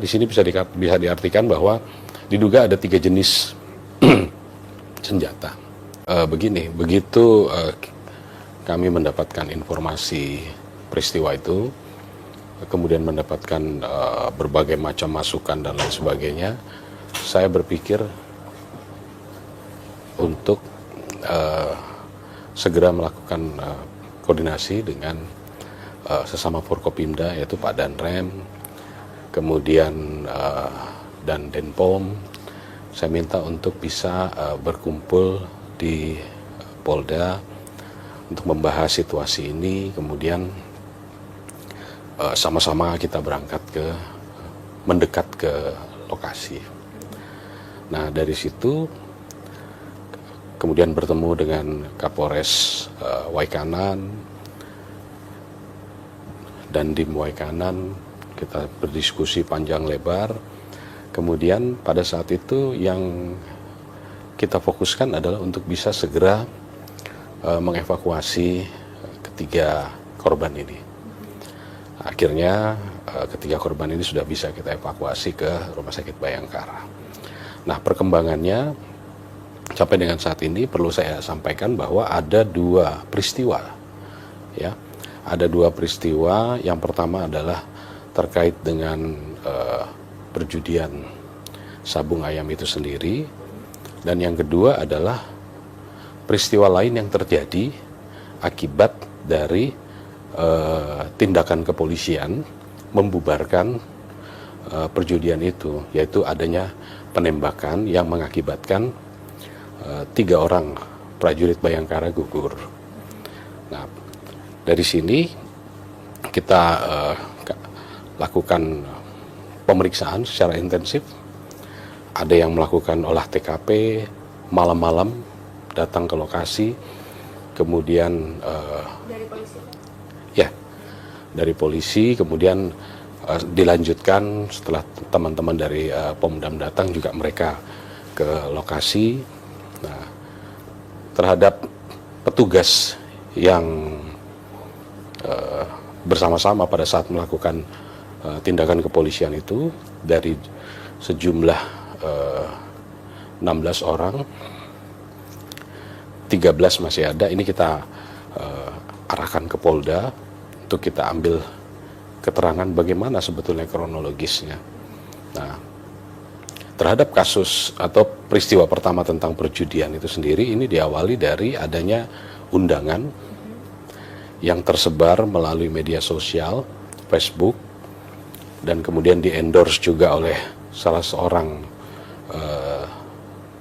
di sini bisa diartikan bahwa diduga ada 3 jenis senjata. Begini, begitu kami mendapatkan informasi peristiwa itu, kemudian mendapatkan berbagai macam masukan dan lain sebagainya, saya berpikir untuk segera melakukan koordinasi dengan sesama Forkopimda, yaitu Pak Danrem, kemudian dan Denpom. Saya minta untuk bisa berkumpul di Polda untuk membahas situasi ini, kemudian sama-sama kita mendekat ke lokasi. Nah, dari situ kemudian bertemu dengan Kapolres Waikanan dan Dim Waikanan, kita berdiskusi panjang lebar. Kemudian pada saat itu yang kita fokuskan adalah untuk bisa segera mengevakuasi ketiga korban ini. Akhirnya ketiga korban ini sudah bisa kita evakuasi ke Rumah Sakit Bayangkara. Nah, perkembangannya sampai dengan saat ini perlu saya sampaikan bahwa ada 2 peristiwa, ya. Ada 2 peristiwa. Yang pertama adalah terkait dengan perjudian sabung ayam itu sendiri, dan yang kedua adalah peristiwa lain yang terjadi akibat dari tindakan kepolisian membubarkan perjudian itu, yaitu adanya penembakan yang mengakibatkan 3 orang prajurit Bayangkara gugur. Nah, dari sini kita lakukan pemeriksaan secara intensif. Ada yang melakukan olah TKP malam-malam, datang ke lokasi, kemudian dari polisi? Ya, dari polisi, kemudian dilanjutkan setelah teman-teman dari Pomdam datang juga mereka ke lokasi. Nah, terhadap petugas yang bersama-sama pada saat melakukan tindakan kepolisian itu, dari sejumlah 16 orang, 13 masih ada. Ini kita arahkan ke Polda untuk kita ambil keterangan bagaimana sebetulnya kronologisnya. Nah, terhadap kasus atau peristiwa pertama tentang perjudian itu sendiri, ini diawali dari adanya undangan yang tersebar melalui media sosial, Facebook, dan kemudian di-endorse juga oleh salah seorang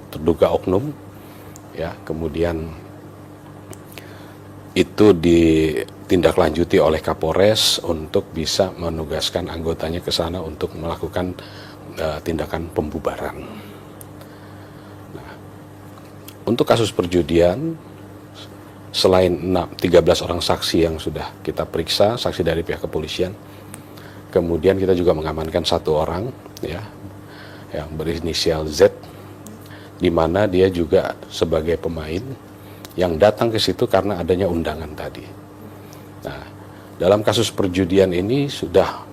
terduga oknum, ya. Kemudian itu ditindaklanjuti oleh Kapolres untuk bisa menugaskan anggotanya ke sana untuk melakukan tindakan pembubaran. Nah, untuk kasus perjudian, selain 13 orang saksi yang sudah kita periksa, saksi dari pihak kepolisian, kemudian kita juga mengamankan 1 orang, ya, yang berinisial Z, di mana dia juga sebagai pemain yang datang ke situ karena adanya undangan tadi. Nah, dalam kasus perjudian ini sudah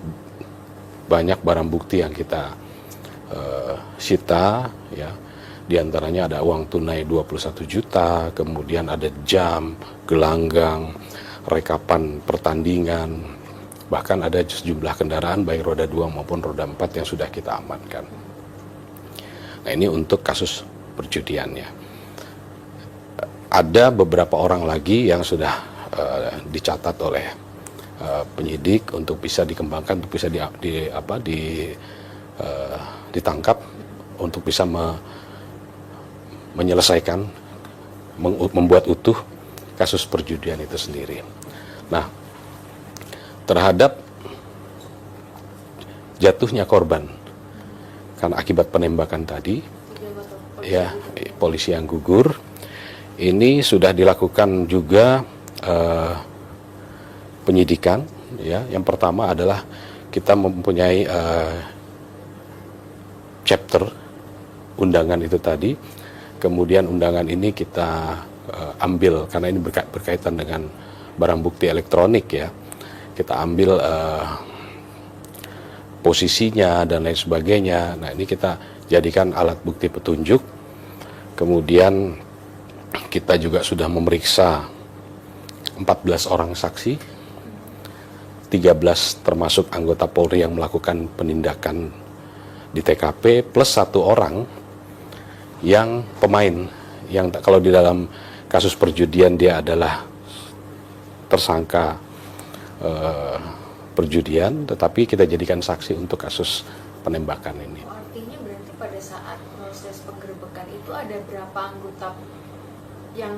banyak barang bukti yang kita sita, ya. Di antaranya ada uang tunai 21 juta, kemudian ada jam, gelanggang, rekapan pertandingan, bahkan ada sejumlah kendaraan baik roda 2 maupun roda 4 yang sudah kita amankan. Nah, ini untuk kasus perjudiannya. Ada beberapa orang lagi yang sudah dicatat oleh penyidik untuk bisa dikembangkan, untuk bisa ditangkap, untuk bisa menyelesaikan, membuat utuh kasus perjudian itu sendiri. Nah, terhadap jatuhnya korban karena akibat penembakan tadi, ya, polisi yang gugur, ini sudah dilakukan juga penyidikan, ya. Yang pertama adalah kita mempunyai chapter undangan itu tadi. Kemudian undangan ini kita ambil karena ini berkaitan dengan barang bukti elektronik, ya. Kita ambil posisinya dan lain sebagainya. Nah, ini kita jadikan alat bukti petunjuk. Kemudian kita juga sudah memeriksa 14 orang saksi, 13 termasuk anggota Polri yang melakukan penindakan di TKP, plus 1 orang yang pemain, yang kalau di dalam kasus perjudian dia adalah tersangka perjudian, tetapi kita jadikan saksi untuk kasus penembakan ini. Artinya berarti pada saat proses penggerebekan itu ada berapa anggota yang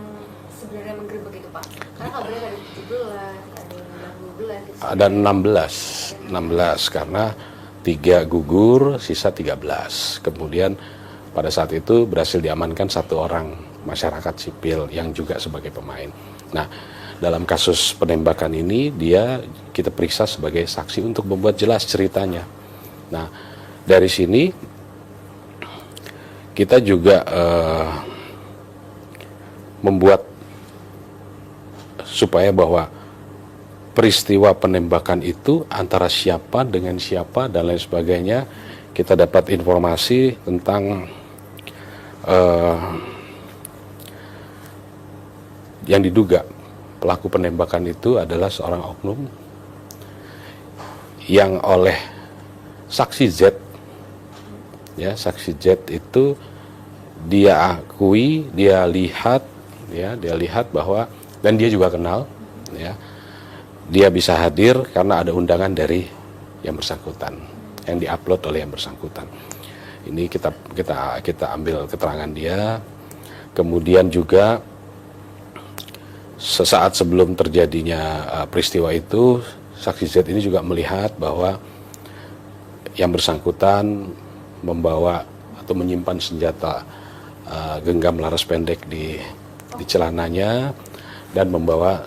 sebenarnya menggerebek itu, Pak? Karena kabarnya ada 17, ada yang bilang 12 gitu. Ada 16 karena 3 gugur, sisa 13. Kemudian pada saat itu berhasil diamankan 1 orang masyarakat sipil yang juga sebagai pemain. Nah, dalam kasus penembakan ini kita periksa sebagai saksi untuk membuat jelas ceritanya. Nah, dari sini kita juga membuat supaya bahwa peristiwa penembakan itu antara siapa dengan siapa dan lain sebagainya, kita dapat informasi tentang yang diduga pelaku penembakan itu adalah seorang oknum yang oleh saksi Z, ya, saksi Z itu dia akui, dia lihat bahwa, dan dia juga kenal, ya, dia bisa hadir karena ada undangan dari yang bersangkutan yang diupload oleh yang bersangkutan. Ini kita ambil keterangan dia. Kemudian juga sesaat sebelum terjadinya peristiwa itu, saksi Z ini juga melihat bahwa yang bersangkutan membawa atau menyimpan senjata genggam laras pendek di celananya dan membawa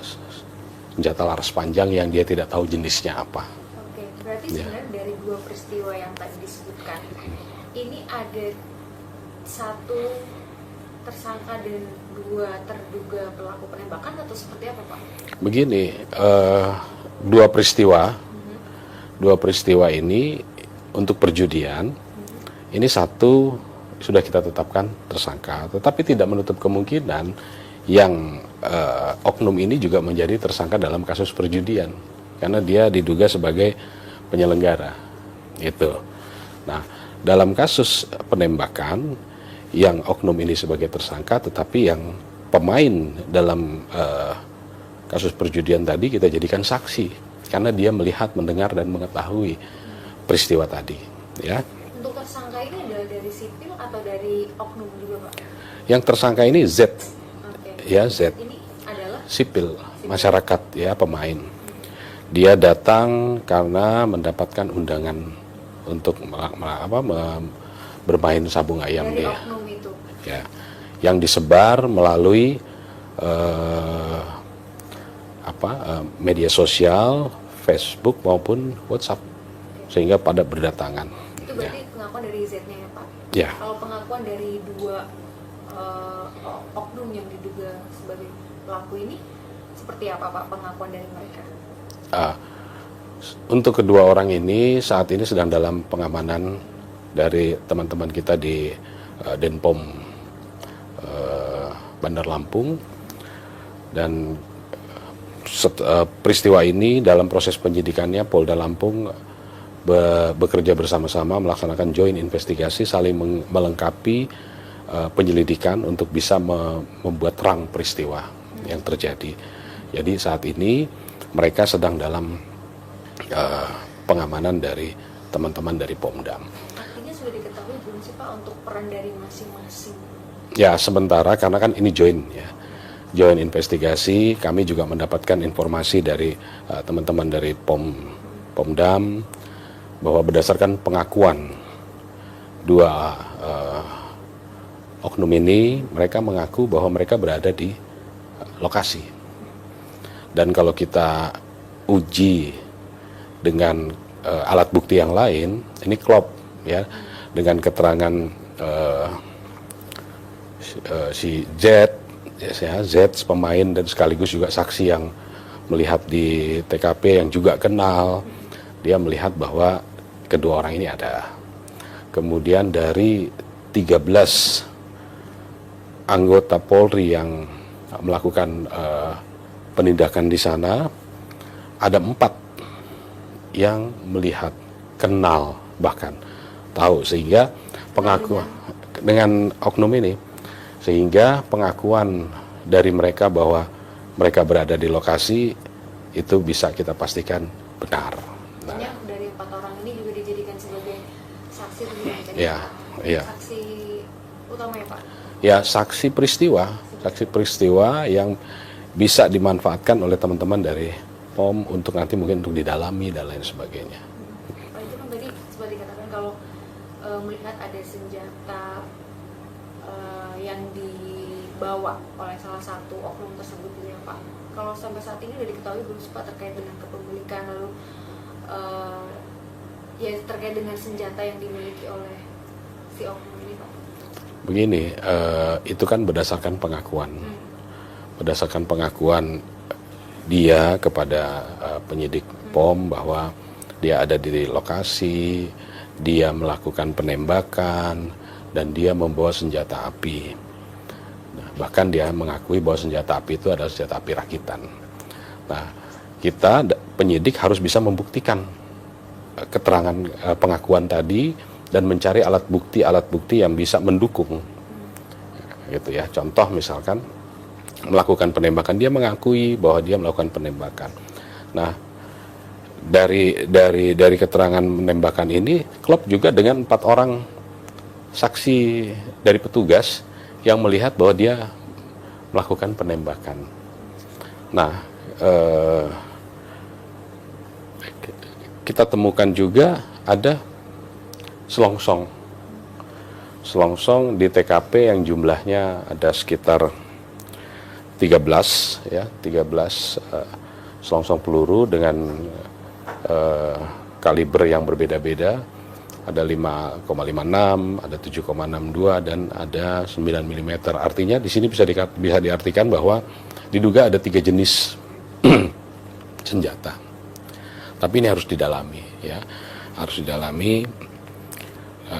senjata laras panjang yang dia tidak tahu jenisnya apa. Oke, berarti sebenarnya dari 2 peristiwa yang tadi disebutkan, ini ada 1 tersangka dan 2 terduga pelaku penembakan atau seperti apa, Pak? Begini, 2 peristiwa ini untuk perjudian, ini 1 sudah kita tetapkan tersangka, tetapi tidak menutup kemungkinan yang oknum ini juga menjadi tersangka dalam kasus perjudian karena dia diduga sebagai penyelenggara itu. Nah, dalam kasus penembakan yang oknum ini sebagai tersangka, tetapi yang pemain dalam kasus perjudian tadi kita jadikan saksi karena dia melihat, mendengar dan mengetahui peristiwa tadi, ya. Untuk tersangka ini adalah dari sipil atau dari oknum juga, Pak? Yang tersangka ini Z. Ya, Z. Ini adalah sipil, masyarakat, ya, pemain. Dia datang karena mendapatkan undangan untuk bermain sabung ayam dari dia. Oknum itu. Ya, yang disebar melalui media sosial, Facebook maupun WhatsApp, sehingga pada berdatangan. Itu berarti pengakuan dari Z-nya ya, Pak? Ya. Kalau pengakuan dari 2 oknum yang diduga sebagai pelaku ini, seperti apa, Pak, pengakuan dari mereka? Untuk kedua orang ini saat ini sedang dalam pengamanan dari teman-teman kita di Denpom Bandar Lampung, dan peristiwa ini dalam proses penyidikannya Polda Lampung bekerja bersama-sama melaksanakan joint investigasi, saling melengkapi penyelidikan untuk bisa membuat terang peristiwa yang terjadi. Jadi saat ini mereka sedang dalam pengamanan dari teman-teman dari Pomdam. Artinya sudah diketahui belum sih, Pak, untuk peran dari masing-masing? Ya, sementara karena kan ini joint investigasi, kami juga mendapatkan informasi dari teman-teman dari Pomdam bahwa berdasarkan pengakuan 2 oknum ini, mereka mengaku bahwa mereka berada di lokasi. Dan kalau kita uji dengan alat bukti yang lain, ini klop, ya, dengan keterangan si Z, ya, Z pemain dan sekaligus juga saksi yang melihat di TKP yang juga kenal. Dia melihat bahwa kedua orang ini ada. Kemudian dari 13 anggota Polri yang melakukan penindakan di sana, ada 4 yang melihat, kenal, bahkan tahu, sehingga pengakuan dengan oknum ini, sehingga pengakuan dari mereka bahwa mereka berada di lokasi itu bisa kita pastikan benar. Artinya dari 4 orang ini juga dijadikan sebagai saksi atau gimana tadi, Ya, Pak? iya. Saksi utama ya, Pak? Ya, saksi peristiwa yang bisa dimanfaatkan oleh teman-teman dari POM untuk nanti mungkin untuk didalami dan lain sebagainya. Pak, itu kan tadi seperti dikatakan kalau melihat ada senjata yang dibawa oleh salah satu oknum tersebut gitu ya, Pak. Kalau sampai saat ini sudah diketahui belum sih, Pak, terkait dengan kepemilikan, lalu ya terkait dengan senjata yang dimiliki oleh si oknum ini, Pak? Begini, itu kan berdasarkan pengakuan. Berdasarkan pengakuan dia kepada penyidik POM bahwa dia ada di lokasi, dia melakukan penembakan, dan dia membawa senjata api. Nah, bahkan dia mengakui bahwa senjata api itu adalah senjata api rakitan. Nah, kita penyidik harus bisa membuktikan keterangan pengakuan tadi dan mencari alat bukti yang bisa mendukung, gitu ya. Contoh misalkan melakukan penembakan, dia mengakui bahwa dia melakukan penembakan. Nah, dari keterangan penembakan ini klop juga dengan 4 orang saksi dari petugas yang melihat bahwa dia melakukan penembakan. Nah, kita temukan juga ada selongsong di TKP yang jumlahnya ada sekitar 13 selongsong peluru dengan kaliber yang berbeda-beda. Ada 5,56, ada 7,62 dan ada 9 mm. Artinya di sini bisa diartikan bahwa diduga ada 3 jenis senjata. Tapi ini harus didalami, ya, harus didalami.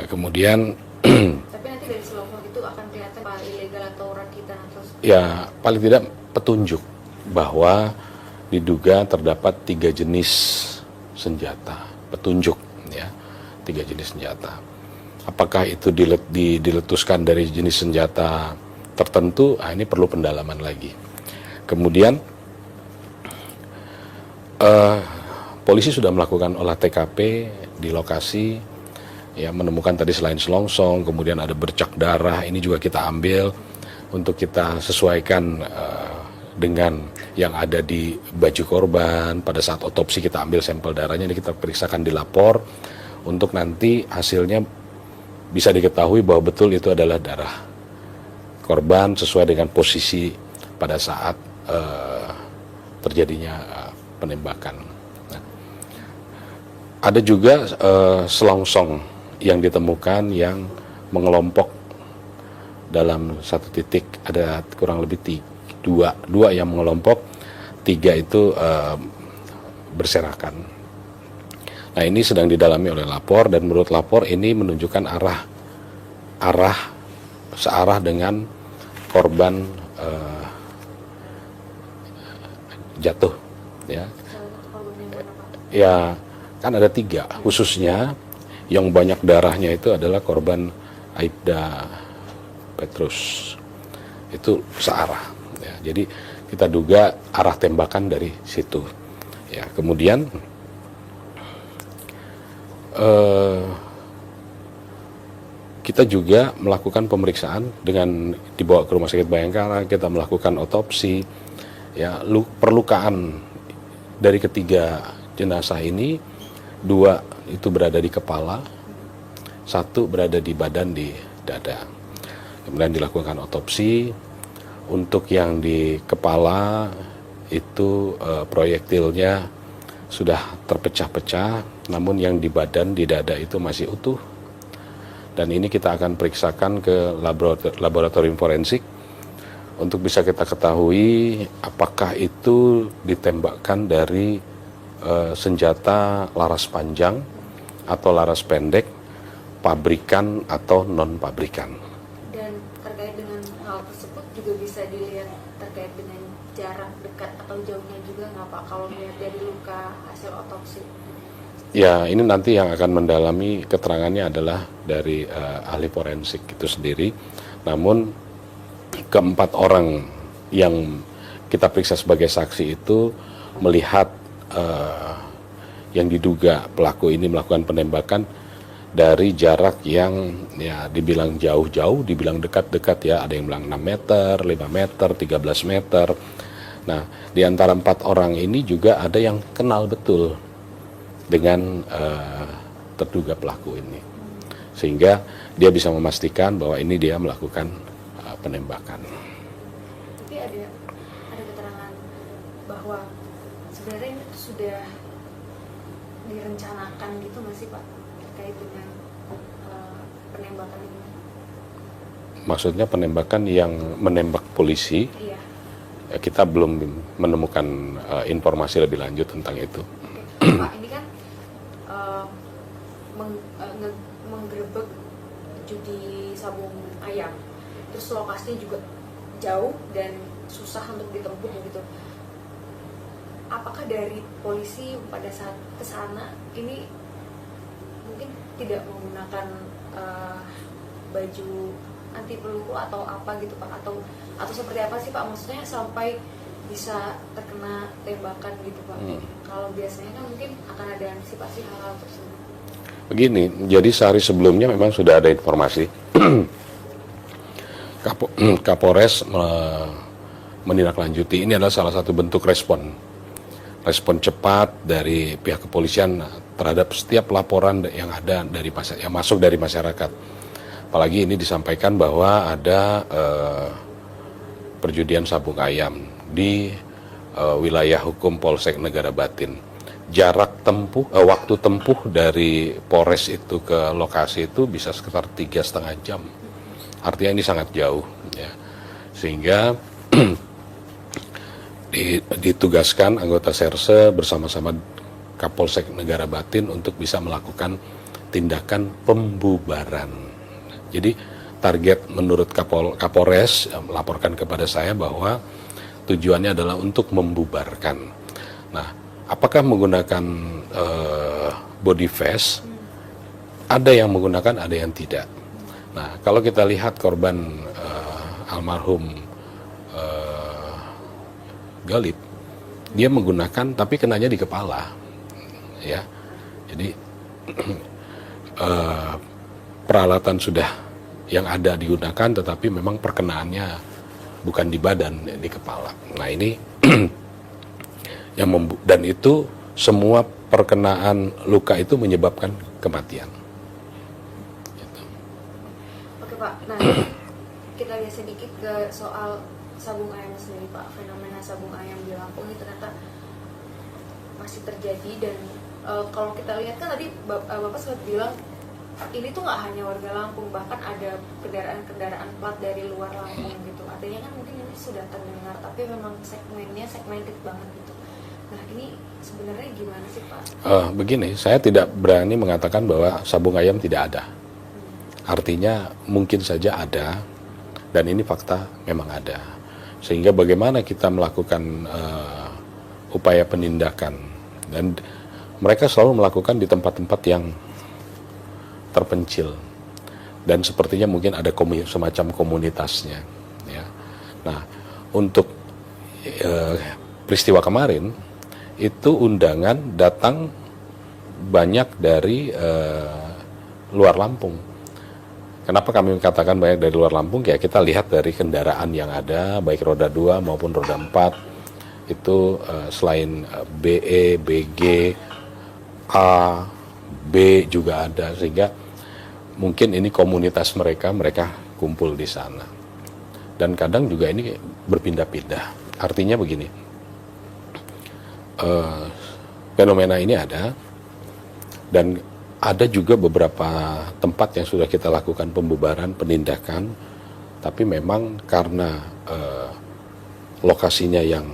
Kemudian tapi nanti dari selongsong itu akan kelihatan apa ilegal atau rakitan atau ya paling tidak petunjuk bahwa diduga terdapat 3 jenis senjata, petunjuk, ya, 3 jenis senjata. Apakah itu diletuskan dari jenis senjata tertentu? Ini perlu pendalaman lagi. Kemudian polisi sudah melakukan olah TKP di lokasi, ya, menemukan tadi selain selongsong, kemudian ada bercak darah. Ini juga kita ambil untuk kita sesuaikan dengan yang ada di baju korban. Pada saat otopsi kita ambil sampel darahnya, ini kita periksakan di lapor untuk nanti hasilnya bisa diketahui bahwa betul itu adalah darah korban sesuai dengan posisi pada saat terjadinya penembakan. Nah, ada juga selongsong yang ditemukan yang mengelompok dalam satu titik, ada kurang lebih dua yang mengelompok, 3 itu berserakan. Nah, ini sedang didalami oleh lapor, dan menurut lapor ini menunjukkan searah dengan korban jatuh, ya. Ya, kan ada 3, khususnya yang banyak darahnya itu adalah korban Aibda Petrus. Itu searah, ya. Jadi kita duga arah tembakan dari situ, ya. Kemudian kita juga melakukan pemeriksaan dengan dibawa ke Rumah Sakit Bayangkara, kita melakukan otopsi, ya. Perlukaan dari ketiga jenazah ini, 2 itu berada di kepala, 1 berada di badan, di dada. Kemudian dilakukan otopsi. Untuk yang di kepala itu proyektilnya sudah terpecah-pecah, namun yang di badan, di dada itu masih utuh. Dan ini kita akan periksakan ke laboratorium forensik untuk bisa kita ketahui apakah itu ditembakkan dari senjata laras panjang atau laras pendek, pabrikan atau non pabrikan. Dan terkait dengan hal tersebut juga bisa dilihat terkait dengan jarak dekat atau jauhnya juga nggak Pak kalau melihat dari luka hasil otopsi? Ya, ini nanti yang akan mendalami keterangannya adalah dari ahli forensik itu sendiri. Namun keempat orang yang kita periksa sebagai saksi itu melihat yang diduga pelaku ini melakukan penembakan dari jarak yang ya dibilang jauh-jauh, dibilang dekat-dekat ya, ada yang bilang 6 meter, 5 meter, 13 meter. Nah, di antara 4 orang ini juga ada yang kenal betul dengan terduga pelaku ini. Sehingga dia bisa memastikan bahwa ini dia melakukan penembakan. Tapi ada keterangan bahwa sebenarnya ini sudah direncanakan gitu masih Pak terkait dengan penembakan ini? Maksudnya penembakan yang menembak polisi? Iya. Kita belum menemukan informasi lebih lanjut tentang itu. Oke. Pak, ini kan menggerebek judi sabung ayam, terus lokasinya juga jauh dan susah untuk ditempuh gitu. Apakah dari polisi pada saat kesana ini mungkin tidak menggunakan baju anti peluru atau apa gitu Pak, atau seperti apa sih Pak, maksudnya sampai bisa terkena tembakan gitu Pak? Kalau biasanya kan mungkin akan ada antisipasi hal-hal tersebut. Begini, jadi sehari sebelumnya memang sudah ada informasi Kapolres menindaklanjuti. Ini adalah salah satu bentuk respon cepat dari pihak kepolisian terhadap setiap laporan yang ada yang masuk dari masyarakat. Apalagi ini disampaikan bahwa ada perjudian sabung ayam di wilayah hukum Polsek Negara Batin. Jarak tempuh, waktu tempuh dari Polres itu ke lokasi itu bisa sekitar 3,5 jam. Artinya ini sangat jauh, ya. Sehingga ditugaskan anggota Serse bersama-sama Kapolsek Negara Batin untuk bisa melakukan tindakan pembubaran. Jadi target menurut Kapolres melaporkan kepada saya bahwa tujuannya adalah untuk membubarkan. Nah, apakah menggunakan body vest? Ada yang menggunakan, ada yang tidak. Nah, kalau kita lihat korban almarhum Galip, dia menggunakan tapi kenanya di kepala, ya. Jadi peralatan sudah yang ada digunakan, tetapi memang perkenaannya bukan di badan, di kepala. Nah ini dan itu semua perkenaan luka itu menyebabkan kematian. Gitu. Oke Pak, nah kita lihat sedikit ke soal sabung ayam sendiri Pak. Fenomena sabung ayam di Lampung ini ternyata masih terjadi, dan kalau kita lihat kan tadi Bapak sempat bilang ini tuh nggak hanya warga Lampung, bahkan ada kendaraan-kendaraan plat dari luar Lampung gitu. Artinya kan mungkin ini sudah terdengar, tapi memang segmennya segmented banget gitu. Nah ini sebenarnya gimana sih Pak? Begini, saya tidak berani mengatakan bahwa sabung ayam tidak ada. Artinya mungkin saja ada, dan ini fakta memang ada. Sehingga bagaimana kita melakukan upaya penindakan, dan mereka selalu melakukan di tempat-tempat yang terpencil, dan sepertinya mungkin ada semacam komunitasnya, ya. Nah, untuk peristiwa kemarin itu undangan datang banyak dari luar Lampung. Kenapa kami katakan banyak dari luar Lampung? Ya kita lihat dari kendaraan yang ada, baik roda 2 maupun roda 4 itu selain BE, BG, A, B juga ada, sehingga mungkin ini komunitas mereka kumpul di sana. Dan kadang juga ini berpindah-pindah. Artinya begini, fenomena ini ada, dan ada juga beberapa tempat yang sudah kita lakukan pembubaran, penindakan, tapi memang karena lokasinya yang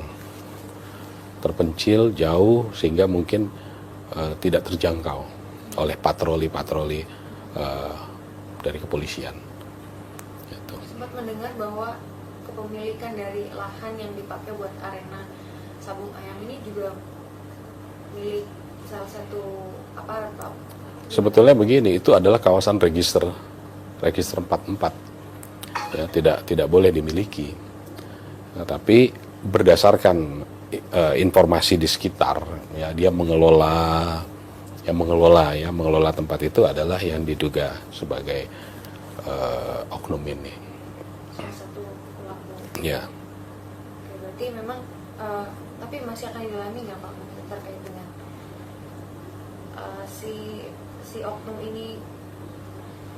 terpencil, jauh, sehingga mungkin tidak terjangkau. oleh patroli-patroli dari kepolisian. Gitu. Sempat mendengar bahwa kepemilikan dari lahan yang dipakai buat arena sabung ayam ini juga milik salah satu aparat, Pak. Sebetulnya begini, itu adalah kawasan register 44, ya, tidak boleh dimiliki. Nah, tapi berdasarkan informasi di sekitar, ya, dia mengelola tempat itu adalah yang diduga sebagai oknum ini. Salah satu pelaku. Ya. Oke, berarti memang tapi masih akan didalami nggak Pak terkait dengan si oknum ini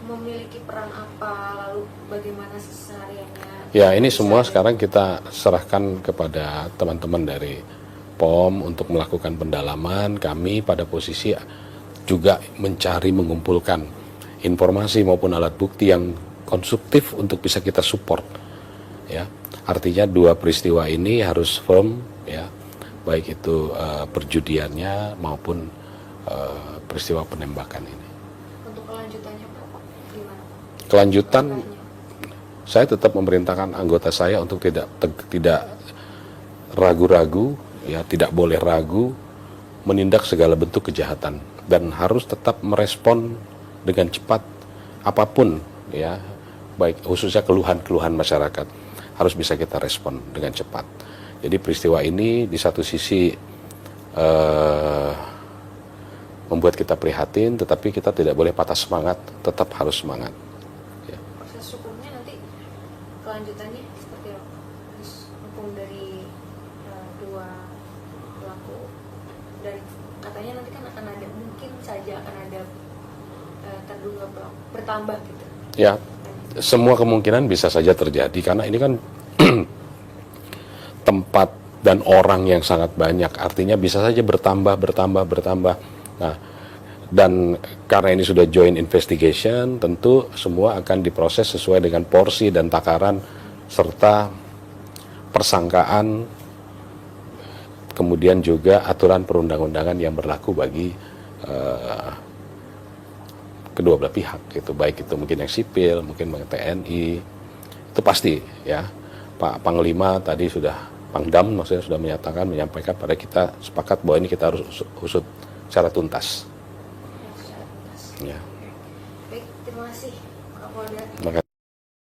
memiliki peran apa, lalu bagaimana sehariannya? Ya, ini semua sekarang kita serahkan kepada teman-teman dari POM untuk melakukan pendalaman. Kami pada posisi juga mencari mengumpulkan informasi maupun alat bukti yang konstruktif untuk bisa kita support. Ya, artinya dua peristiwa ini harus firm, ya, baik itu perjudiannya maupun peristiwa penembakan ini. Untuk kelanjutannya Pak, gimana Pak? Kelanjutan, Langkahnya? saya tetap memerintahkan anggota saya untuk tidak ragu-ragu, ya, tidak boleh ragu menindak segala bentuk kejahatan dan harus tetap merespon dengan cepat apapun, ya, baik khususnya keluhan-keluhan masyarakat harus bisa kita respon dengan cepat. Jadi peristiwa ini di satu sisi membuat kita prihatin, tetapi kita tidak boleh patah semangat, tetap harus semangat. Ya. Proses hukumnya nanti kelanjutannya seperti apa? Terus hukum dari dua pelaku, dan katanya nanti kan akan ada, mungkin saja akan ada terduga pelaku bertambah gitu. Ya, semua kemungkinan bisa saja terjadi karena ini kan tempat dan orang yang sangat banyak, artinya bisa saja bertambah. Nah, dan karena ini sudah joint investigation, tentu semua akan diproses sesuai dengan porsi dan takaran serta persangkaan, kemudian juga aturan perundang-undangan yang berlaku bagi kedua belah pihak, gitu, baik itu mungkin yang sipil, mungkin yang TNI, itu pasti, ya. Pak Panglima tadi Pangdam maksudnya sudah menyampaikan pada kita sepakat bahwa ini kita harus usut secara tuntas. Secara tuntas. Ya.